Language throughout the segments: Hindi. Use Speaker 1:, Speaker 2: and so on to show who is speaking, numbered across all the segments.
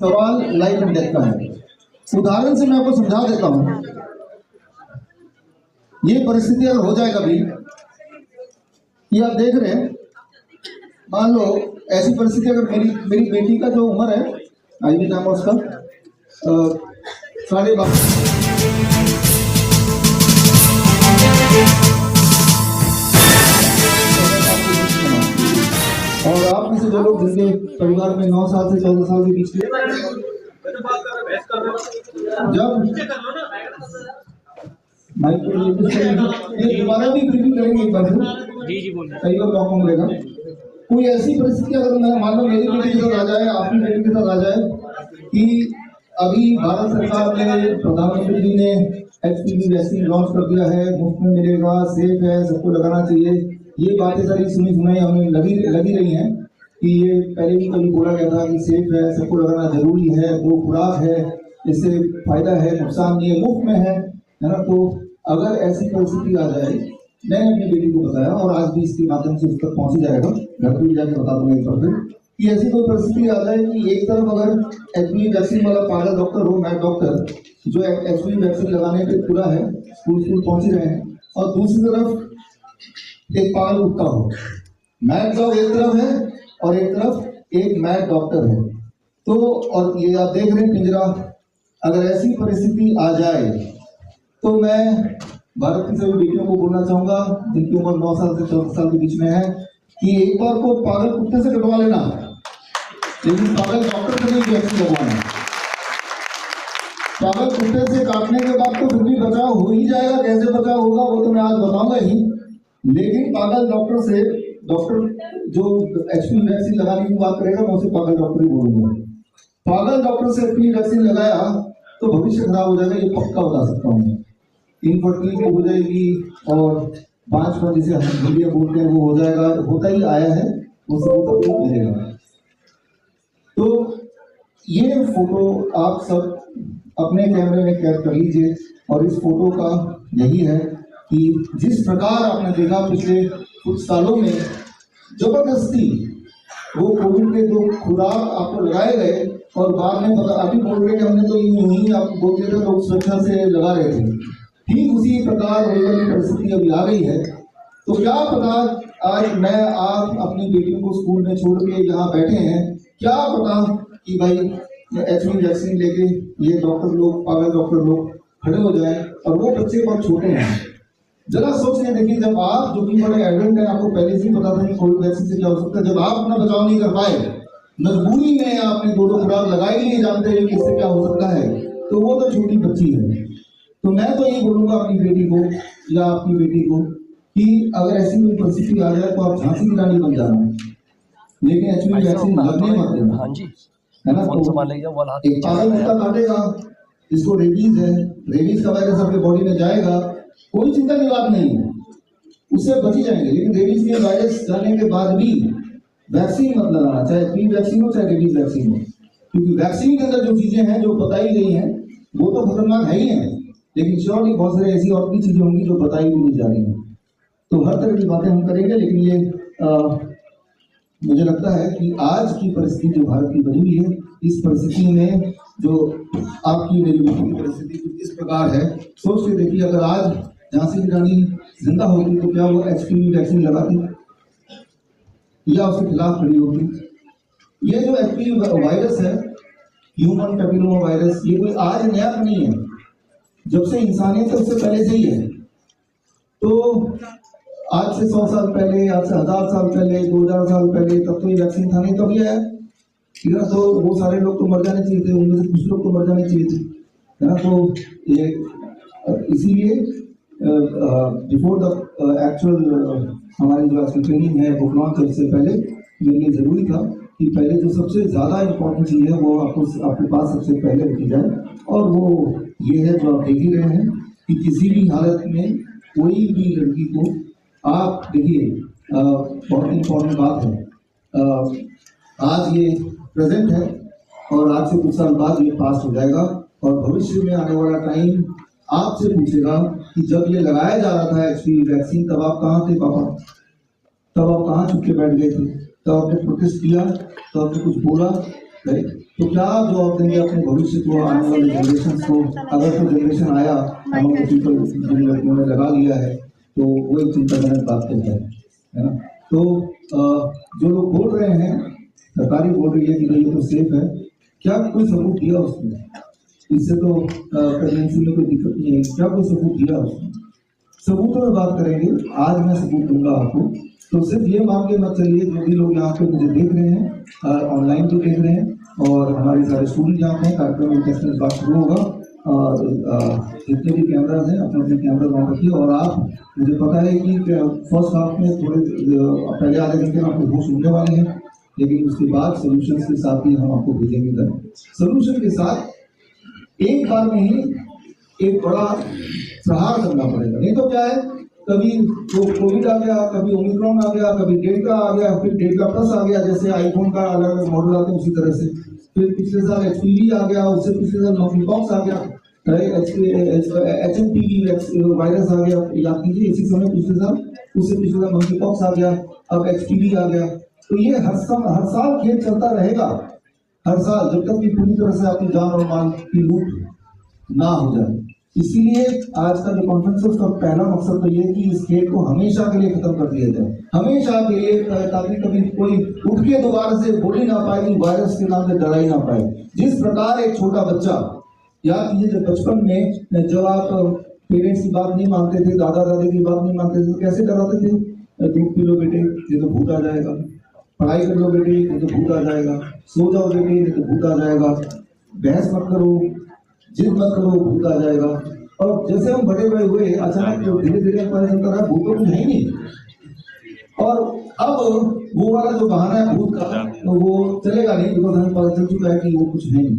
Speaker 1: सवाल लाइफ एंड डेथ का है। उदाहरण से मैं आपको समझा देता हूं। ये परिस्थिति अगर हो जाए कभी, ये आप देख रहे हैं, मान लो ऐसी परिस्थिति अगर मेरी बेटी का जो उम्र है, आई भी नाम है उसका, 12.5 और आप में से जो लोग जिनके परिवार में 9 साल से 14 साल के बीच में, जब ये दोबारा भी रिव्यू करेंगे एक बार, कई बार मौका मिलेगा। कोई ऐसी परिस्थिति अगर मैं मान लो मेरी बेटी के साथ आ जाए, आपकी बेटी के साथ आ जाए कि अभी भारत सरकार ने, प्रधानमंत्री जी ने HPV वैक्सीन लॉन्च कर दिया है, मुफ्त में मिलेगा, सेफ है, सबको लगाना चाहिए, ये बातें सारी सुनी सुनाई हमें लगी रही हैं कि ये पहले भी कभी बोला गया था कि सेफ है, सबको लगाना जरूरी है, 2 खुराक है, इससे फायदा है, नुकसान नहीं है, मुफ्त में है ना। तो अगर ऐसी परिस्थिति आ जाए, मैंने अपनी बेटी को बताया और आज भी इसके माध्यम से उस तक पहुंच ही जाएगा, घर पर भी जाके बता दूंगा एक बार फिर कि ऐसी कोई परिस्थिति आ जाए कि एक तरफ अगर HPV वैक्सीन वाला पागल डॉक्टर हो, मैड डॉक्टर जो HPV वैक्सीन लगाने पे पूरा है, स्कूल पहुंच ही रहे हैं, और दूसरी तरफ एक पागल कुत्ता हो। मैड डॉग एक तरफ है और एक तरफ एक मैड डॉक्टर है। तो और ये आप देख रहे हैं पिंजरा, अगर ऐसी परिस्थिति आ जाए तो मैं भारत की सभी बेटियों को बोलना चाहूंगा जिनकी उम्र 9 साल से 14 साल के बीच में है कि एक बार को पागल कुत्ते से कटवा लेना, लेकिन पागल डॉक्टर से नहीं वैक्सीन लगवाना। पागल कुत्ते से काटने के बाद तो फिर भी बचाव हो ही जाएगा, कैसे बचाव होगा वो तो मैं आज बताऊंगा ही, लेकिन पागल डॉक्टर से, डॉक्टर जो HPV वैक्सीन लगाने की बात करेगा मैं उसे पागल डॉक्टर ही बोलूंगा। पागल डॉक्टर से HPV वैक्सीन लगाया तो भविष्य खराब हो जाएगा, ये पक्का बता सकता हूँ। इनफर्टिलिटी हो जाएगी और 5 जिसे हम मीडिया बोलते हैं वो हो जाएगा, होता ही आया है, उससे वो तकलीफ मिलेगा। तो ये फोटो आप सब अपने कैमरे में कैद कर लीजिए और इस फोटो का यही है कि जिस प्रकार आपने देखा पिछले कुछ सालों में जबरदस्ती वो कोविड के 2 खुराक आपको लगाए गए और बाद में पता अभी बोल रहे कि हमने तो यूं ही आपको बोल दिया था, लोग सुरक्षा से लगा रहे थे। ठीक उसी प्रकार परिस्थिति अभी आ गई है। तो क्या पता आज मैं आप अपनी बेटियों को स्कूल में छोड़ के यहाँ बैठे हैं, क्या पता कि भाई HPV वैक्सीन लेके ये डॉक्टर लोग, पागल डॉक्टर लोग खड़े हो जाए और वो बच्चे बहुत छोटे हैं। जरा सोच के देखिए, जब आप जो कि बड़े एडवेंट है, आपको पहले से ही पता था कि कोविड वैक्सीन से क्या हो सकता है, जब आप अपना बचाव नहीं कर पाए, मजबूरी में आपने 2 खुराक लगाई नहीं, जानते हुए कि इससे क्या हो सकता है, तो वो तो छोटी बच्ची है। तो मैं तो यही बोलूंगा अपनी बेटी को या आपकी बेटी को कि अगर ऐसी कोई परिस्थिति आ जाए तो आप झांसी की रानी बन जाना, लेकिन HPV वैक्सीन लगने मत देना, है ना। तो एक पागल कुत्ता काटेगा, इसको रेबीज है, रेबीज का वायरस आपके बॉडी में जाएगा, कोई चिंता की बात नहीं है, उससे बच ही जाएंगे। लेकिन रेबीज के वायरस जाने के बाद भी वैक्सीन मत लगाना, चाहे HPV वैक्सीन हो चाहे रेबीज वैक्सीन हो, क्योंकि वैक्सीन के अंदर जो चीजें हैं जो बताई गई हैं वो तो खतरनाक है ही है, लेकिन श्योरली बहुत सारी ऐसी और भी चीजें होंगी जो बताई भी नहीं जा रही हैं। तो हर तरह की बातें हम करेंगे, लेकिन ये मुझे लगता है कि आज की परिस्थिति जो भारत की बनी हुई है, इस परिस्थिति में जो आपकी मेरी बेटी की परिस्थिति इस प्रकार है, सोच के देखिए अगर आज झांसी की रानी जिंदा होती तो क्या वो HPV वैक्सीन लगाती या उसके खिलाफ खड़ी होती। ये जो HPV वायरस है, ह्यूमन पैपिलोमा वायरस, ये कोई आज नया नहीं है, जब से इंसानियत है उससे पहले से ही है। तो आज से 100 साल पहले, आज से 1000 साल पहले, 2000 साल पहले, तब तो ये वैक्सीन था नहीं, तब ये आया, ठीक है। तो वो सारे लोग तो मर जाने चाहिए थे, उनमें से कुछ लोग तो मर जाने चाहिए थे, है ना। तो ये इसीलिए बिफोर द एक्चुअल हमारी जो आज की ट्रेनिंग है वो लॉन्च है, उससे पहले मेरे लिए जरूरी था कि पहले जो सबसे ज्यादा इम्पोर्टेंट चीज है वो आपके पास सबसे पहले रखी जाए, और वो ये है जो आप देख ही रहे हैं कि किसी भी हालत में कोई भी लड़की को आप देखिए, बहुत इम्पोर्टेंट बात है, आज ये प्रेजेंट है और आज से कुछ साल बाद ये पास हो जाएगा, और भविष्य में आने वाला टाइम आपसे पूछेगा कि जब ये लगाया जा रहा था HPV वैक्सीन, तब आप कहाँ थे पापा, तब आप कहाँ छुप के बैठ गए थे, तब आपने प्रोटेस्ट किया, तब आपने कुछ बोला, राइट। तो क्या जवाब देंगे अपने भविष्य को, आने वाले जनरेशन को? अगर तो जनरेशन आया अमंग पीपल जिन लड़कियों ने लगा लिया है तो वो एक चिंताजनक बात तो है ना। तो जो लोग बोल रहे हैं, सरकारी बोल रही है कि भाई ये तो सेफ है, क्या कोई सबूत दिया उसने? इससे तो प्रेगनेंसी में कोई दिक्कत नहीं है, क्या कोई सबूत दिया उसने? सबूतों में बात करेंगे, आज मैं सबूत दूंगा आपको। तो सिर्फ ये मान के मत चलिए, जो भी लोग यहाँ पे मुझे देख रहे हैं, ऑनलाइन भी देख रहे हैं और हमारे सारे स्टूडेंट यहाँ पे कार्यक्रम में टेस्ट बात शुरू होगा और जितने भी कैमराज हैं अपने अपने कैमरा वहाँ रखिए। और आप, मुझे पता है कि फर्स्ट हाफ में थोड़े पहले आधे घंटे में आपको वो सुनने वाले हैं, लेकिन उसके बाद सोल्यूशन के साथ ही हम आपको भेजेंगे घर। सोल्यूशन के साथ एक बार में ही एक बड़ा सहार करना पड़ेगा, नहीं तो क्या है, कभी तो कोविड आ गया, कभी ओमिक्रॉन आ गया, कभी डेल्टा आ गया, फिर डेल्टा प्लस आ गया, जैसे आईफोन का अलग अलग मॉडल आते हैं उसी तरह से। फिर पिछले साल HPV आ गया, उससे पिछले साल मॉन्कीपॉक्स आ गया, HMPV वायरस आ गया, याद कीजिए इसी समय पिछले साल, उससे पिछले साल मॉन्कीपॉक्स आ गया, अब HPV आ गया। तो ये हर साल खेल चलता रहेगा, हर साल, जब तक कि पूरी तरह से आपकी जान और माल की लूट ना हो जाए। इसीलिए आज का जो कॉन्फ्रेंस है उसका पहला मकसद तो ये है कि इस खेल को हमेशा के लिए खत्म कर दिया जाए, हमेशा के लिए, ताकि कभी कोई उठ के दोबारा से बोल ही ना पाए, कि वायरस के नाम से डरा ही ना पाए। जिस प्रकार एक छोटा बच्चा, याद कीजिए जब बचपन में जब आप पेरेंट्स की बात नहीं मानते थे, दादा दादी की बात नहीं मानते थे, तो कैसे डराते थे? दूध पी लो बेटे, ये तो भूत आ जाएगा, पढ़ाई कर लो बेटे, ये तो भूत आ जाएगा, सो जाओ बेटे, ये तो भूत आ जाएगा, बहस मत करो, जिद मत करो, भूत आ जाएगा। और जैसे हम बड़े बड़े हुए, अचानक धीरे धीरे पता चलता रहा भूत तो है ही नहीं, और अब वो वाला जो बहाना है भूत का, तो वो चलेगा नहीं, बिकॉज हमें पता चल चुका है कि वो कुछ है नहीं।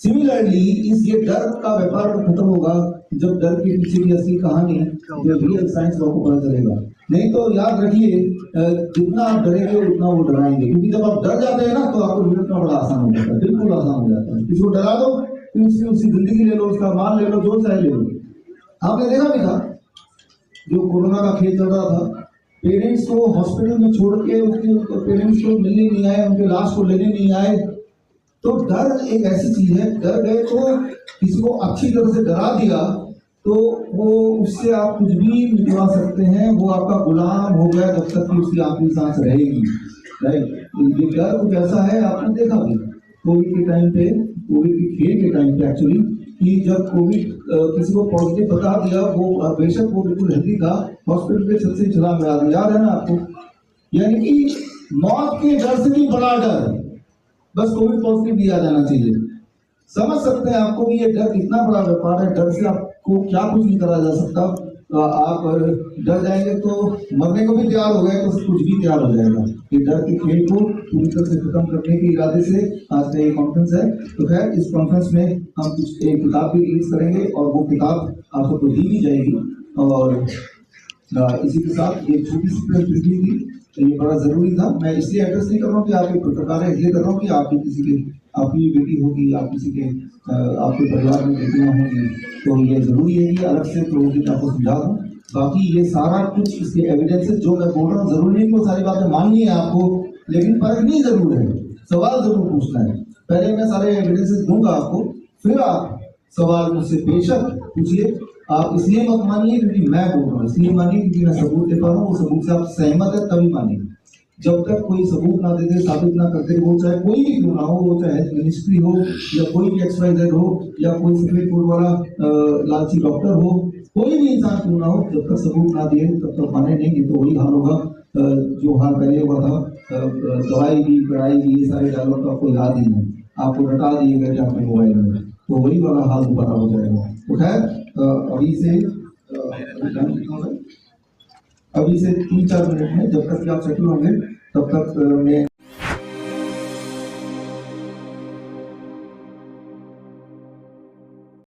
Speaker 1: सिमिलरली इस ये डर का व्यापार तो खत्म होगा जब डर के पीछे की असली कहानी, जो रियल साइंस को पता चलेगा। नहीं तो याद रखिए, जितना आप डरेंगे उतना वो डराएंगे, क्योंकि जब आप डर जाते हैं ना तो आपको निपटना बड़ा आसान हो जाता है, बिल्कुल आसान हो जाता है। किसी को डरा दो, उसकी जिंदगी ले लो, उसका माल ले लो, जो चाहे ले लो। आपने देखा भी था जो कोरोना का खेल चल रहा था, पेरेंट्स को हॉस्पिटल में छोड़ के उसके पेरेंट्स को मिलने नहीं आए, उनके लाश को लेने नहीं आए। तो डर एक ऐसी चीज है, डर गए तो किसी को अच्छी तरह से डरा दिया तो वो उससे आप कुछ भी निकलवा सकते हैं, वो आपका गुलाम हो गया जब तक कि उसकी आखिरी सांस रहेगी। राइट, ये डर कुछ ऐसा है, आपने देखा भी कोविड के टाइम पे, कोविड के खेल के टाइम पे एक्चुअली, कि जब कोविड किसी को पॉजिटिव बता दिया, वो बेशक वो बिल्कुल हेल्दी था, हॉस्पिटल पे छत से छलांग लगा दी, याद है ना आपको? यानी कि मौत के डर से भी बड़ा डर बस कोविड पॉजिटिव दिया जाना चाहिए। समझ सकते हैं आपको कि ये डर कितना बड़ा व्यापार है, डर से आपको क्या कुछ नहीं करा जा सकता। आप डर जाएंगे तो मरने को भी तैयार हो गए तो कुछ भी तैयार हो जाएगा। ये डर के खेल को पूरी तरह से खत्म करने के इरादे से आज का ये कॉन्फ्रेंस है। तो खैर इस कॉन्फ्रेंस में हम कुछ एक किताब भी रिलीज करेंगे और वो किताब आप सबको दी भी जाएगी। और इसी के साथ एक छोटी सी प्रेस ब्रीफिंग थी, तो ये बड़ा जरूरी था। मैं इसलिए एड्रेस नहीं कर रहा हूँ कि आप एक पत्रकार है, इसलिए कर रहा हूँ कि आपकी किसी के, आपकी बेटी होगी, आप किसी के आपके परिवार में बेटियां होंगी, तो ये जरूरी है कि अलग से लोगों की आपको समझा दूँ। बाकी ये सारा कुछ इसके एविडेंसेस जो मैं बोल रहा हूँ, जरूरी नहीं कि वो सारी बातें माननी है आपको, लेकिन परखनी जरूर है, सवाल जरूर पूछना है। पहले मैं सारे एविडेंसेस दूंगा आपको, फिर आप सवाल मुझसे बेशक पूछिए। आप इसलिए मत मानिए क्योंकि मैं बोल रहा हूँ, इसलिए मानिए क्योंकि मैं सबूत दे पा रहा हूँ, वो सबूत से आप सहमत है तभी मानिए। जब तक कोई सबूत ना देते, साबित ना करते, वो चाहे कोई भी क्यों ना हो, वो चाहे मिनिस्ट्री हो या कोई भी XYZ हो या कोई सफेद कोट वाला लालची डॉक्टर हो, कोई भी इंसान क्यों ना हो, जब तक सबूत ना दिए तब तक माने नहीं। तो वही हाल होगा जो हाल पहले हुआ था, दवाई भी, पढ़ाई भी, ये सारे डायलॉग तो आपको याद ही नहीं, आपको रटा दिए गए थे अपने मोबाइल में, तो वही वाला हाल दोबारा हो जाएगा। तो खैर अभी से 3-4 मिनट में जब तक आप सेटल होंगे तब तक मैं